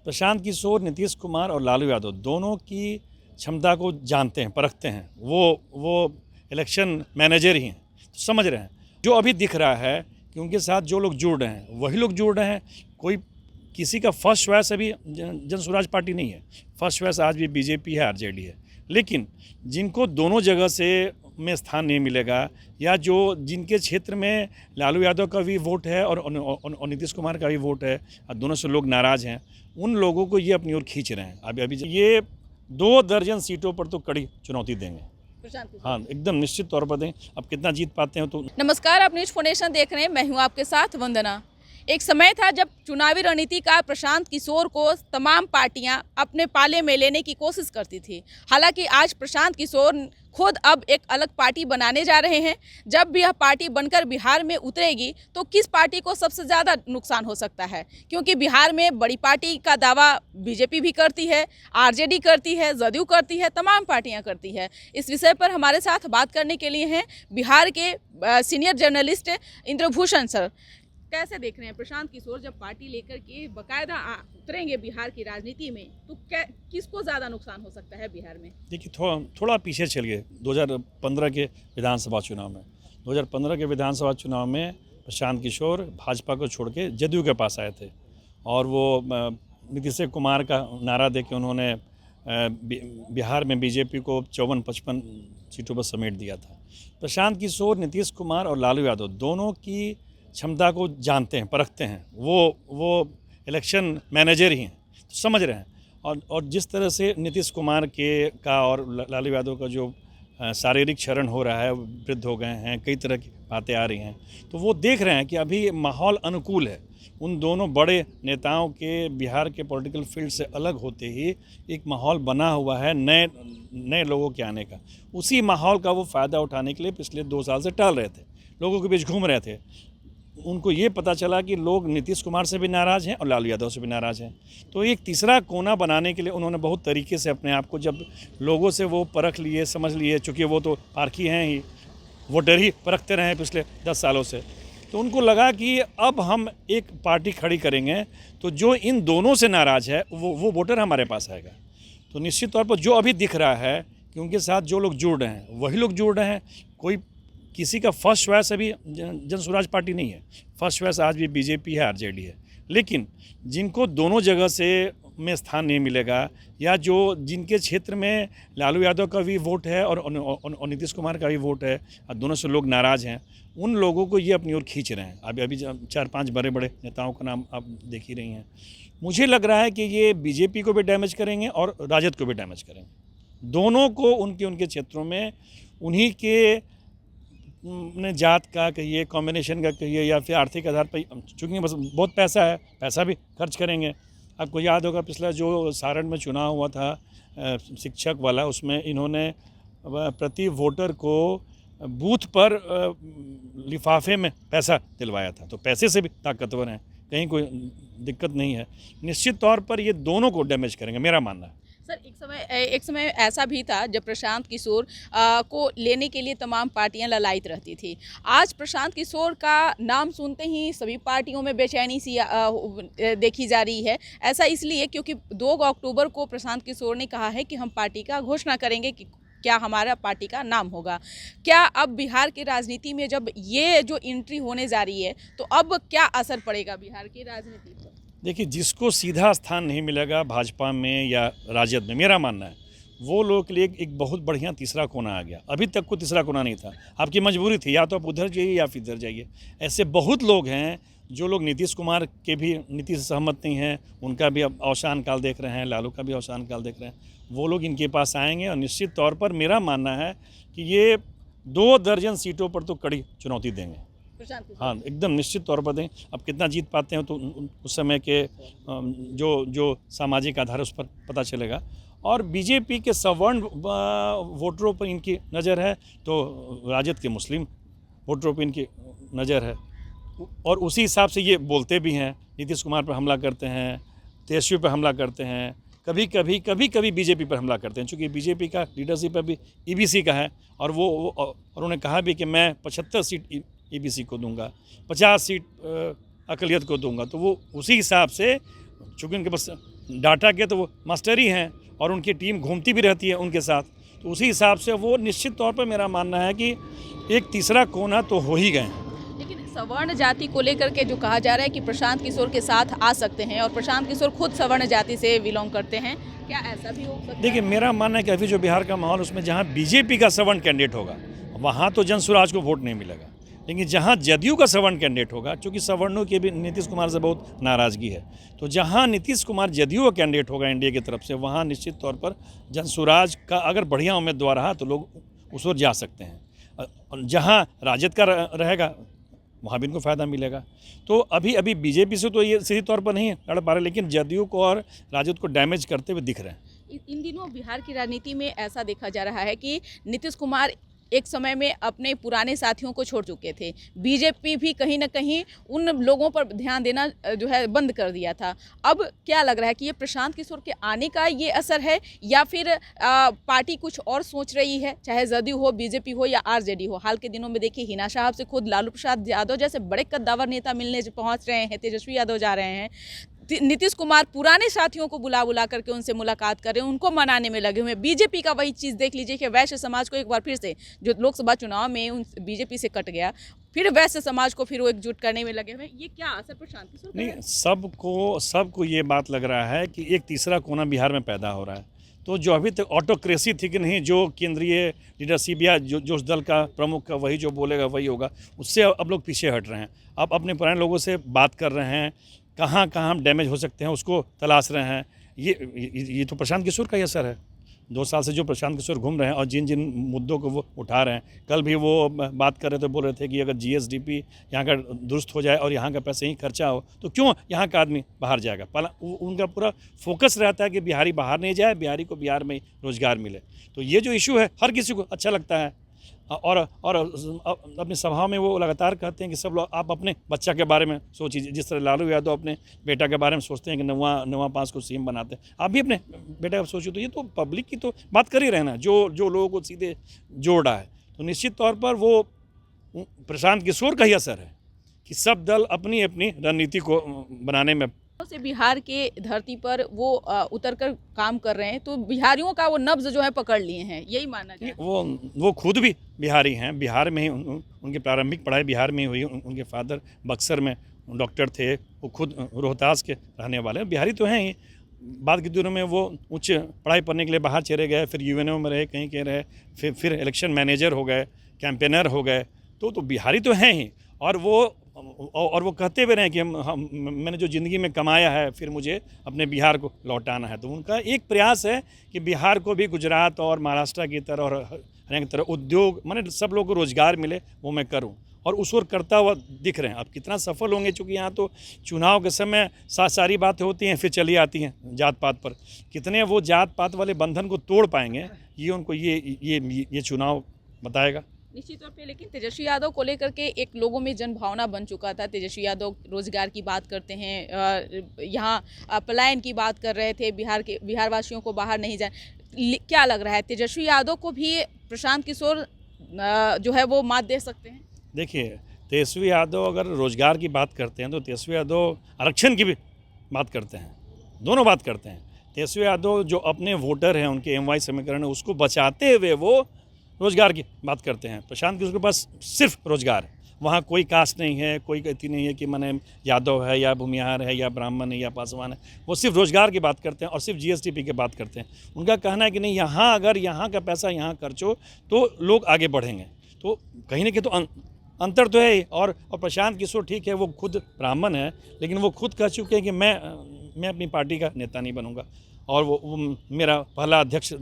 प्रशांत किशोर, नीतीश कुमार और लालू यादव दोनों की क्षमता को जानते हैं, परखते हैं। वो इलेक्शन मैनेजर ही हैं, तो समझ रहे हैं। जो अभी दिख रहा है कि उनके साथ जो लोग जुड़ रहे हैं वही लोग जुड़ रहे हैं। कोई किसी का फर्स्ट चॉइस अभी जन स्वराज पार्टी नहीं है। फर्स्ट चॉइस आज भी बीजेपी है, आरजेडी है। लेकिन जिनको दोनों जगह से में स्थान नहीं मिलेगा, या जो जिनके क्षेत्र में लालू यादव का भी वोट है और नीतीश कुमार का भी वोट है, और दोनों से लोग नाराज़ हैं, उन लोगों को ये अपनी ओर खींच रहे हैं। अभी ये 2 दर्जन सीटों पर तो कड़ी चुनौती देंगे। हाँ, एकदम निश्चित तौर पर दें। अब कितना जीत पाते हैं तो। नमस्कार, आप न्यूज़ फाउंडेशन देख रहे हैं। मैं हूं आपके साथ वंदना। एक समय था जब चुनावी रणनीतिकार प्रशांत किशोर को तमाम पार्टियां अपने पाले में लेने की कोशिश करती थी। हालांकि आज प्रशांत किशोर खुद अब एक अलग पार्टी बनाने जा रहे हैं। जब भी यह पार्टी बनकर बिहार में उतरेगी तो किस पार्टी को सबसे ज़्यादा नुकसान हो सकता है, क्योंकि बिहार में बड़ी पार्टी का दावा बीजेपी भी करती है, आरजेडी करती है, जदयू करती है, तमाम पार्टियां करती है। इस विषय पर हमारे साथ बात करने के लिए हैं बिहार के सीनियर जर्नलिस्ट इंद्रभूषण सर। कैसे देख रहे हैं प्रशांत किशोर जब पार्टी लेकर के बाकायदा उतरेंगे बिहार की राजनीति में, तो किसको ज़्यादा नुकसान हो सकता है बिहार में? देखिए, थोड़ा पीछे चलिए 2015 के विधानसभा चुनाव में। 2015 के विधानसभा चुनाव में प्रशांत किशोर भाजपा को छोड़ के जदयू के पास आए थे, और वो नीतीश कुमार का नारा दे के उन्होंने बिहार में बीजेपी को 54-55 सीटों पर समेट दिया था। प्रशांत किशोर, नीतीश कुमार और लालू यादव दोनों की क्षमता को जानते हैं, परखते हैं। वो इलेक्शन मैनेजर ही हैं, तो समझ रहे हैं। और जिस तरह से नीतीश कुमार का और लालू यादव का जो शारीरिक क्षरण हो रहा है, वृद्ध हो गए हैं, कई तरह की बातें आ रही हैं, तो वो देख रहे हैं कि अभी माहौल अनुकूल है। उन दोनों बड़े नेताओं के बिहार के पॉलिटिकल फील्ड से अलग होते ही एक माहौल बना हुआ है नए लोगों के आने का। उसी माहौल का वो फ़ायदा उठाने के लिए पिछले 2 साल से टहल रहे थे, लोगों के बीच घूम रहे थे। उनको ये पता चला कि लोग नीतीश कुमार से भी नाराज़ हैं और लालू यादव से भी नाराज़ हैं, तो एक तीसरा कोना बनाने के लिए उन्होंने बहुत तरीके से अपने आप को, जब लोगों से वो परख लिए, समझ लिए, चूँकि वो तो पारखी हैं ही, वोटर ही परखते रहे हैं पिछले 10 सालों से, तो उनको लगा कि अब हम एक पार्टी खड़ी करेंगे तो जो इन दोनों से नाराज़ है वो वोटर हमारे पास आएगा। तो निश्चित तौर पर जो अभी दिख रहा है कि उनके साथ जो लोग जुड़ रहे हैं वही लोग जुड़ रहे हैं। कोई किसी का फर्स्ट चॉइस अभी जन स्वराज पार्टी नहीं है। फर्स्ट चॉइस आज भी बीजेपी है, आरजेडी है। लेकिन जिनको दोनों जगह से में स्थान नहीं मिलेगा, या जो जिनके क्षेत्र में लालू यादव का भी वोट है और नीतीश कुमार का भी वोट है, और दोनों से लोग नाराज़ हैं, उन लोगों को ये अपनी ओर खींच रहे हैं। अभी 4-5 बड़े नेताओं का नाम आप देख ही रही हैं। मुझे लग रहा है कि ये बीजेपी को भी डैमेज करेंगे और राजद को भी डैमेज करेंगे। दोनों को उनके क्षेत्रों में उन्हीं के ने जात का कहिए, कॉम्बिनेशन का कहिए, या फिर आर्थिक आधार पर, चूँकि बस बहुत पैसा है, पैसा भी खर्च करेंगे। आपको याद होगा पिछला जो सारण में चुनाव हुआ था शिक्षक वाला, उसमें इन्होंने प्रति वोटर को बूथ पर लिफाफे में पैसा दिलवाया था। तो पैसे से भी ताकतवर हैं, कहीं कोई दिक्कत नहीं है। निश्चित तौर पर ये दोनों को डैमेज करेंगे, मेरा मानना है। सर, एक समय ऐसा भी था जब प्रशांत किशोर को लेने के लिए तमाम पार्टियां ललायित रहती थी। आज प्रशांत किशोर का नाम सुनते ही सभी पार्टियों में बेचैनी सी देखी जा रही है। ऐसा इसलिए क्योंकि 2 अक्टूबर को प्रशांत किशोर ने कहा है कि हम पार्टी का घोषणा करेंगे कि क्या हमारा पार्टी का नाम होगा। क्या अब बिहार की राजनीति में जब ये जो एंट्री होने जा रही है, तो अब क्या असर पड़ेगा बिहार की राजनीति पर? देखिए, जिसको सीधा स्थान नहीं मिलेगा भाजपा में या राजद में, मेरा मानना है वो लोगों के लिए एक बहुत बढ़िया तीसरा कोना आ गया। अभी तक कोई तीसरा कोना नहीं था, आपकी मजबूरी थी, या तो आप उधर जाइए या फिर इधर जाइए। ऐसे बहुत लोग हैं जो लोग नीतीश कुमार के भी नीति से सहमत नहीं हैं, उनका भी अब अवसान काल देख रहे हैं, लालू का भी अवसान काल देख रहे हैं, वो लोग इनके पास आएंगे। और निश्चित तौर पर मेरा मानना है कि ये 2 दर्जन सीटों पर तो कड़ी चुनौती देंगे। हाँ, एकदम निश्चित तौर पर दें। अब कितना जीत पाते हैं तो उस समय के जो सामाजिक आधार उस पर पता चलेगा। और बीजेपी के सवर्ण वोटरों पर इनकी नज़र है, तो राजद के मुस्लिम वोटरों पर इनकी नज़र है, और उसी हिसाब से ये बोलते भी हैं। नीतीश कुमार पर हमला करते हैं, तेजस्वी पर हमला करते हैं, कभी कभी बीजेपी पर हमला करते हैं, चूँकि बीजेपी का लीडरशिप अभी ईबीसी का है, और उन्होंने कहा भी कि मैं 75 सीट ईबीसी को दूंगा, 50 सीट अक़लियत को दूंगा। तो वो उसी हिसाब से, चूँकि उनके पास डाटा के तो वो मास्टर ही हैं और उनकी टीम घूमती भी रहती है उनके साथ। तो उसी हिसाब से वो निश्चित तौर पर मेरा मानना है कि एक तीसरा कोना तो हो ही गए हैं। लेकिन सवर्ण जाति को लेकर के जो कहा जा रहा है कि प्रशांत किशोर के साथ आ सकते हैं और प्रशांत किशोर खुद सवर्ण जाति से बिलोंग करते हैं, क्या ऐसा भी हो सकता है? देखिए, मेरा मानना है कि अभी जो बिहार का माहौल, उसमें जहाँ बीजेपी का सवर्ण कैंडिडेट होगा वहाँ तो जनसुराज को वोट नहीं मिलेगा, लेकिन जहाँ जदयू का सवर्ण कैंडिडेट होगा, चूँकि सवर्णों की भी नीतीश कुमार से बहुत नाराज़गी है, तो जहाँ नीतीश कुमार जदयू का कैंडिडेट होगा एनडीए की तरफ से, वहाँ निश्चित तौर पर जनसुराज का अगर बढ़िया उम्मीदवार रहा तो लोग उस ओर जा सकते हैं। जहाँ राजद का रहेगा वहाँ भी इनको फ़ायदा मिलेगा। तो अभी बीजेपी से तो ये सही तौर पर नहीं लड़ पा रहे, लेकिन जदयू को और राजद को डैमेज करते हुए दिख रहे हैं। इन दिनों बिहार की राजनीति में ऐसा देखा जा रहा है कि नीतीश कुमार एक समय में अपने पुराने साथियों को छोड़ चुके थे, बीजेपी भी कहीं ना कहीं उन लोगों पर ध्यान देना जो है बंद कर दिया था। अब क्या लग रहा है कि ये प्रशांत किशोर के आने का ये असर है या फिर पार्टी कुछ और सोच रही है, चाहे जदयू हो, बीजेपी हो या आरजेडी हो? हाल के दिनों में देखिए, हिना साहब से खुद लालू प्रसाद यादव जैसे बड़े कद्दावर नेता मिलने पहुंच रहे हैं, तेजस्वी यादव जा रहे हैं, नीतीश कुमार पुराने साथियों को बुला करके उनसे मुलाकात कर रहे हैं, उनको मनाने में लगे हुए हैं। बीजेपी का वही चीज़ देख लीजिए कि वैश्य समाज को एक बार फिर से, जो लोकसभा चुनाव में उन बीजेपी से कट गया, फिर वैश्य समाज को फिर वो एकजुट करने में लगे हुए हैं। ये क्या असर प्रशांत किशोर का है? नहीं, सबको ये बात लग रहा है कि एक तीसरा कोना बिहार में पैदा हो रहा है। तो जो अभी तक ऑटोक्रेसी थी कि नहीं, जो केंद्रीय लीडरशिप या जो उस दल का प्रमुख का वही जो बोलेगा वही होगा, उससे अब लोग पीछे हट रहे हैं। अब अपने पुराने लोगों से बात कर रहे हैं, कहाँ हम डैमेज हो सकते हैं उसको तलाश रहे हैं। ये तो प्रशांत किशोर का ही असर है। 2 साल से जो प्रशांत किशोर घूम रहे हैं और जिन मुद्दों को वो उठा रहे हैं, कल भी वो बात कर रहे थे, बोल रहे थे कि अगर जीएसडीपी यहाँ का दुरुस्त हो जाए और यहाँ का पैसे ही खर्चा हो तो क्यों यहाँ का आदमी बाहर जाएगा। उनका पूरा फोकस रहता है कि बिहारी बाहर नहीं जाए, बिहारी को बिहार में रोजगार मिले। तो ये जो इशू है हर किसी को अच्छा लगता है और अपनी सभाओं में वो लगातार कहते हैं कि सब लोग आप अपने बच्चा के बारे में सोचिए। जिस तरह लालू यादव अपने बेटा के बारे में सोचते हैं कि नवा पास को सीएम बनाते हैं, आप भी अपने बेटा का सोचिए। तो ये तो पब्लिक की तो बात कर ही रहना, जो लोगों को सीधे जोड़ रहा है। तो निश्चित तौर पर वो प्रशांत किशोर का ही असर है कि सब दल अपनी अपनी रणनीति को बनाने में से बिहार के धरती पर वो उतर कर काम कर रहे हैं, तो बिहारियों का वो नब्ज जो है पकड़ लिए हैं, यही मानना चाहिए। वो खुद भी बिहारी हैं, बिहार में ही उनकी प्रारंभिक पढ़ाई बिहार में ही हुई। उनके फादर बक्सर में डॉक्टर थे, वो खुद रोहतास के रहने वाले हैं, बिहारी तो हैं ही। बाद के दिनों में वो उच्च पढ़ाई पढ़ने के लिए बाहर चले गए, फिर यूएनओ में रहे, कहीं के रहे, फिर इलेक्शन मैनेजर हो गए, कैंपेनर हो गए। तो बिहारी तो हैं ही। और वो कहते हुए रहे कि मैंने जो ज़िंदगी में कमाया है फिर मुझे अपने बिहार को लौटाना है। तो उनका एक प्रयास है कि बिहार को भी गुजरात और महाराष्ट्र की तरह और हरियाणा की तरह उद्योग, माने सब लोगों को रोज़गार मिले, वो मैं करूं। और उस ओर करता हुआ दिख रहे हैं। अब कितना सफल होंगे, चूँकि यहाँ तो चुनाव के समय सारी बातें होती हैं, फिर चली आती हैं जात पात पर। कितने वो जात पात वाले बंधन को तोड़ पाएंगे, ये उनको ये चुनाव बताएगा। निश्चित तौर पे। लेकिन तेजस्वी यादव को लेकर के एक लोगों में जन भावना बन चुका था। तेजस्वी यादव रोजगार की बात करते हैं, यहाँ पलायन की बात कर रहे थे, बिहार वासियों को बाहर नहीं जाए। क्या लग रहा है, तेजस्वी यादव को भी प्रशांत किशोर जो है वो मात दे सकते हैं? देखिए, तेजस्वी यादव अगर रोजगार की बात करते हैं तो तेजस्वी यादव आरक्षण की भी बात करते हैं, दोनों बात करते हैं। तेजस्वी यादव जो अपने वोटर हैं, उनके एमवाई समीकरण है, उसको बचाते हुए वो रोजगार की बात करते हैं। प्रशांत किशोर के पास सिर्फ रोजगार है, वहाँ कोई कास्ट नहीं है, कोई कहती नहीं है कि मैंने यादव है या भूमिहार है या ब्राह्मण है या पासवान है। वो सिर्फ रोजगार की बात करते हैं और सिर्फ जीएसडीपी की बात करते हैं। उनका कहना है कि नहीं, यहाँ अगर यहाँ का पैसा यहाँ खर्चो तो लोग आगे बढ़ेंगे। तो कहीं ना कहीं तो अंतर तो है ही। और प्रशांत किशोर ठीक है, वो खुद ब्राह्मण है, लेकिन वो खुद कह चुके हैं कि मैं अपनी पार्टी का नेता नहीं बनूंगा और वो मेरा पहला अध्यक्ष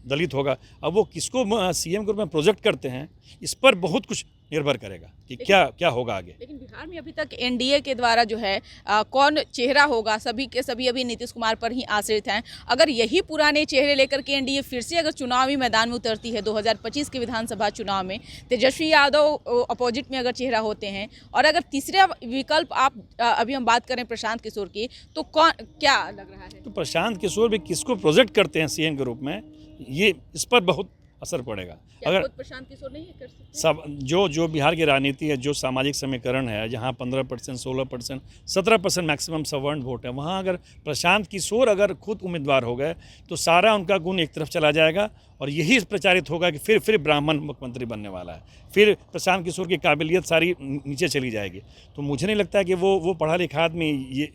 दलित होगा। अब वो किसको सीएम के रूप में प्रोजेक्ट करते हैं, इस पर बहुत कुछ निर्भर करेगा कि क्या होगा आगे। लेकिन बिहार में अभी तक एनडीए के द्वारा जो है कौन चेहरा होगा, सभी के सभी अभी नीतीश कुमार पर ही आश्रित हैं। अगर यही पुराने चेहरे लेकर के एनडीए फिर से अगर चुनावी मैदान में उतरती है 2025 के विधानसभा चुनाव में, तेजस्वी यादव अपोजिट में अगर चेहरा होते हैं, और अगर तीसरा विकल्प आप अभी हम बात करें प्रशांत किशोर की, तो क्या लग रहा है? तो प्रशांत किशोर भी किसको प्रोजेक्ट करते हैं सीएम के रूप में, ये इस पर बहुत असर पड़ेगा। क्या अगर खुद प्रशांत किशोर नहीं कर सकते? सब जो बिहार की राजनीति है, जो सामाजिक समीकरण है, जहाँ 15%, 16%, 17% मैक्सिमम सवर्ण वोट है, वहाँ अगर प्रशांत किशोर अगर खुद उम्मीदवार हो गए तो सारा उनका गुण एक तरफ चला जाएगा और यही प्रचारित होगा कि फिर ब्राह्मण मुख्यमंत्री बनने वाला है, फिर प्रशांत किशोर की काबिलियत सारी नीचे चली जाएगी। तो मुझे नहीं लगता है कि वो पढ़ा लिखा आदमी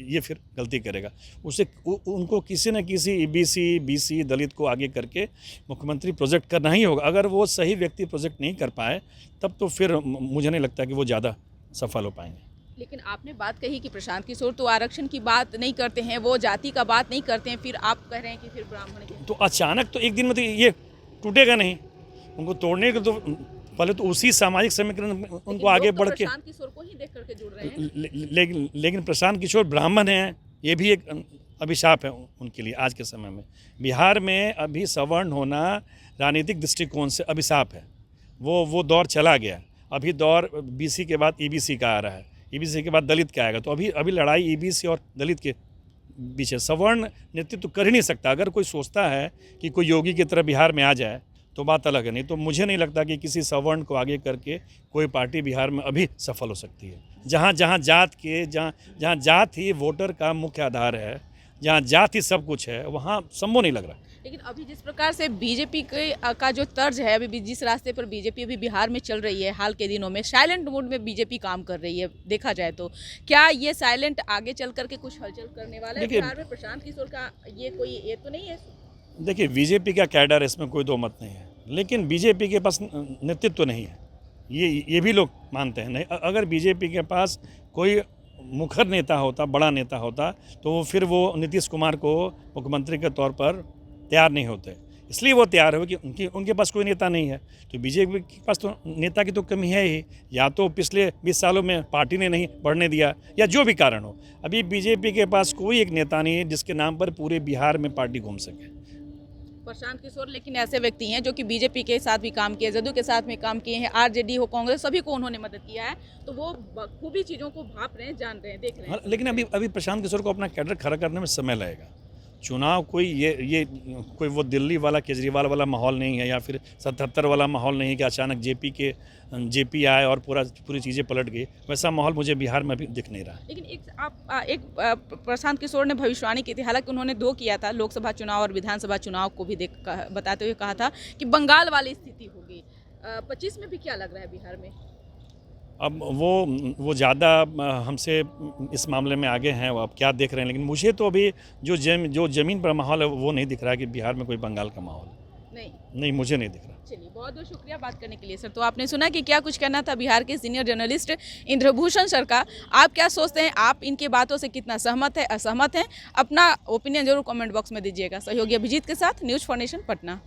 ये फिर गलती करेगा। उसे उनको किसी न किसी EBC BC दलित को आगे करके मुख्यमंत्री प्रोजेक्ट करना ही होगा। अगर वो सही व्यक्ति प्रोजेक्ट नहीं कर पाए तब तो फिर मुझे नहीं लगता कि वो ज़्यादा सफल हो पाएंगे। लेकिन आपने बात कही कि प्रशांत किशोर तो आरक्षण की बात नहीं करते हैं, वो जाति का बात नहीं करते हैं, फिर आप कह रहे हैं कि फिर ब्राह्मण के। तो अचानक तो एक दिन में तो ये टूटेगा नहीं, उनको तोड़ने के तो पहले तो उसी सामाजिक समीकरण उनको आगे बढ़ के। प्रशांत किशोर को ही देख करके जुड़ रहे हैं। लेकिन प्रशांत किशोर ब्राह्मण हैं, ये भी एक अभिशाप है उनके लिए आज के समय में। बिहार में अभी सवर्ण होना राजनीतिक दृष्टिकोण से अभिशाप है। वो दौर चला गया। अभी दौर BC के बाद EBC का आ रहा है, EBC के बाद दलित का आएगा। तो अभी लड़ाई EBC और दलित के बीच है। सवर्ण नेतृत्व कर ही नहीं सकता। अगर कोई सोचता है कि कोई योगी की तरह बिहार में आ जाए तो बात अलग है, नहीं तो मुझे नहीं लगता कि किसी सवर्ण को आगे करके कोई पार्टी बिहार में अभी सफल हो सकती है। जहाँ जात ही वोटर का मुख्य आधार है, जहाँ जात ही सब कुछ है, वहाँ संभव नहीं लग रहा। लेकिन अभी जिस प्रकार से बीजेपी का जो तर्ज है, अभी जिस रास्ते पर बीजेपी अभी बिहार में चल रही है, हाल के दिनों में साइलेंट मोड में बीजेपी काम कर रही है देखा जाए तो, क्या ये साइलेंट आगे चल करके कुछ हलचल करने वाला है बिहार में? प्रशांत किशोर का ये तो नहीं है। देखिए, बीजेपी का कैडर, इसमें कोई दो मत नहीं है, लेकिन बीजेपी के पास नेतृत्व नहीं है, ये भी लोग मानते हैं। नहीं, अगर बीजेपी के पास कोई मुखर नेता होता, बड़ा नेता होता, तो फिर वो नीतीश कुमार को मुख्यमंत्री के तौर पर तैयार नहीं होते। इसलिए वो तैयार हो कि उनके पास कोई नेता नहीं है। तो बीजेपी के पास तो नेता की तो कमी है ही, या तो पिछले 20 सालों में पार्टी ने नहीं बढ़ने दिया, या जो भी कारण हो, अभी बीजेपी के पास कोई एक नेता नहीं है जिसके नाम पर पूरे बिहार में पार्टी घूम सके। प्रशांत किशोर लेकिन ऐसे व्यक्ति हैं जो कि बीजेपी के साथ भी काम किए, जदयू के साथ में काम किए हैं, RJD हो, कांग्रेस, सभी को उन्होंने मदद किया है, तो वो खूबी चीज़ों को भाप रहे हैं, जान रहे हैं, देख रहे हैं। लेकिन अभी प्रशांत किशोर को अपना कैडर खड़ा करने में समय लगेगा। चुनाव कोई ये कोई वो दिल्ली वाला केजरीवाल वाला माहौल नहीं है, या फिर 77 वाला माहौल नहीं है कि अचानक जेपी आए और पूरी चीज़ें पलट गई। वैसा माहौल मुझे बिहार में अभी दिख नहीं रहा। लेकिन प्रशांत किशोर ने भविष्यवाणी की थी, हालांकि उन्होंने 2 किया था, लोकसभा चुनाव और विधानसभा चुनाव को भी बताते हुए कहा था कि बंगाल वाली स्थिति होगी। 25 में भी क्या लग रहा है बिहार में? अब वो ज़्यादा हमसे इस मामले में आगे हैं, वो अब क्या देख रहे हैं, लेकिन मुझे तो अभी जो ज़मीन पर माहौल है वो नहीं दिख रहा है कि बिहार में कोई बंगाल का माहौल नहीं, मुझे नहीं दिख रहा। चलिए, बहुत बहुत शुक्रिया बात करने के लिए सर। तो आपने सुना कि क्या कुछ कहना था बिहार के सीनियर जर्नलिस्ट इंद्रभूषण सर का। आप क्या सोचते हैं, आप इनकी बातों से कितना सहमत है, असहमत हैं? अपना ओपिनियन जरूर कमेंट बॉक्स में दीजिएगा। सहयोगी अभिजीत के साथ न्यूज़ फॉर नेशन, पटना।